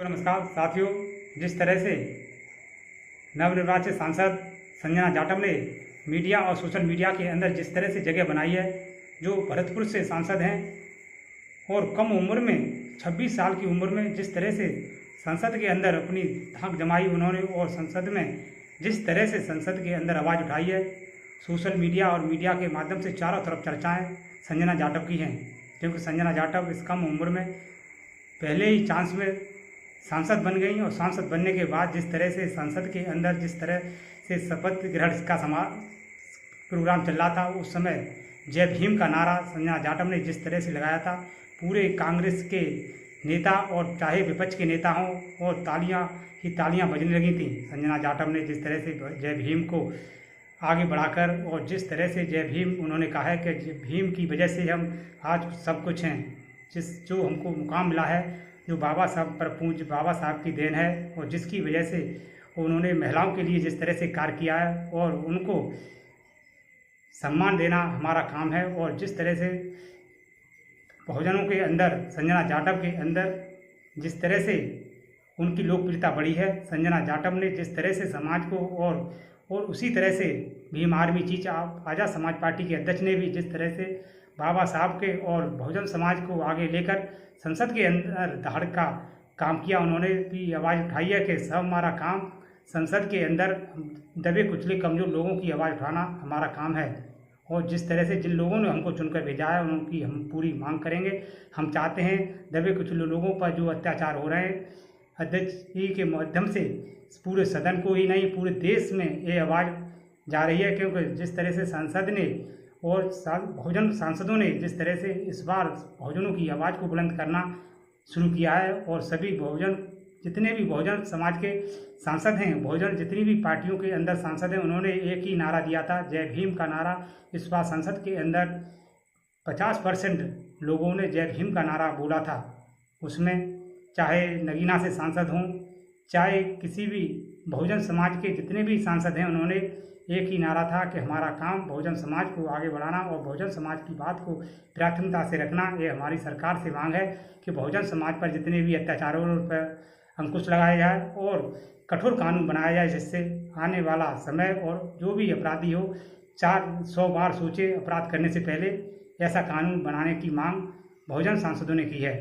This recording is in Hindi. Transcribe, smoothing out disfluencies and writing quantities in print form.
नमस्कार साथियों, जिस तरह से नवनिर्वाचित सांसद संजना जाटव ने मीडिया और सोशल मीडिया के अंदर जिस तरह से जगह बनाई है, जो भरतपुर से सांसद हैं और कम उम्र में 26 साल की उम्र में जिस तरह से संसद के अंदर अपनी धाक जमाई उन्होंने और संसद में जिस तरह से संसद के अंदर आवाज़ उठाई है, सोशल मीडिया और मीडिया के माध्यम से चारों तरफ चर्चाएं संजना जाटव की हैं। क्योंकि संजना जाटव इस कम उम्र में पहले ही चांस में सांसद बन गई और सांसद बनने के बाद जिस तरह से संसद के अंदर जिस तरह से शपथ ग्रहण का प्रोग्राम चल रहा था, उस समय जय भीम का नारा संजना जाटव ने जिस तरह से लगाया था, पूरे कांग्रेस के नेता और चाहे विपक्ष के नेता हों और तालियां बजने लगी थी। संजना जाटव ने जिस तरह से जय भीम को आगे बढ़ाकर और जिस तरह से जय भीम उन्होंने कहा है कि भीम की वजह से हम आज सब कुछ हैं, जो हमको मुकाम मिला है, जो बाबा साहब पर पूज्य बाबा साहब की देन है और जिसकी वजह से उन्होंने महिलाओं के लिए जिस तरह से कार्य किया है और उनको सम्मान देना हमारा काम है। और जिस तरह से बहुजनों के अंदर संजना जाटव के अंदर जिस तरह से उनकी लोकप्रियता बढ़ी है, संजना जाटव ने जिस तरह से समाज को और उसी तरह से भीम आर्मी चीज आज़ाद समाज पार्टी के अध्यक्ष ने भी जिस तरह से बाबा साहब के और बहुजन समाज को आगे लेकर संसद के अंदर धाड़ का काम किया। उन्होंने भी आवाज़ उठाई है कि सब हमारा काम संसद के अंदर दबे कुचले कमज़ोर लोगों की आवाज़ उठाना हमारा काम है। और जिस तरह से जिन लोगों ने हमको चुनकर भेजा है उनकी हम पूरी मांग करेंगे। हम चाहते हैं दबे कुचले लोगों पर जो अत्याचार हो रहे हैं, अध्यक्ष जी के माध्यम से पूरे सदन को ही नहीं पूरे देश में ये आवाज़ जा रही है। क्योंकि जिस तरह से संसद ने और बहुजन सांसदों ने जिस तरह से इस बार बहुजनों की आवाज़ को बुलंद करना शुरू किया है और सभी बहुजन जितने भी बहुजन समाज के सांसद हैं, बहुजन जितनी भी पार्टियों के अंदर सांसद हैं, उन्होंने एक ही नारा दिया था, जय भीम का नारा। इस बार संसद के अंदर 50% लोगों ने जय भीम का नारा बोला था। उसमें चाहे नगीना से सांसद हों, चाहे किसी भी बहुजन समाज के जितने भी सांसद हैं, उन्होंने एक ही नारा था कि हमारा काम बहुजन समाज को आगे बढ़ाना और बहुजन समाज की बात को प्राथमिकता से रखना। ये हमारी सरकार से मांग है कि बहुजन समाज पर जितने भी अत्याचारों पर अंकुश लगाया जाए और कठोर कानून बनाया जाए, जिससे आने वाला समय और जो भी अपराधी हो 400 बार सोचे अपराध करने से पहले। ऐसा कानून बनाने की मांग बहुजन सांसदों ने की है।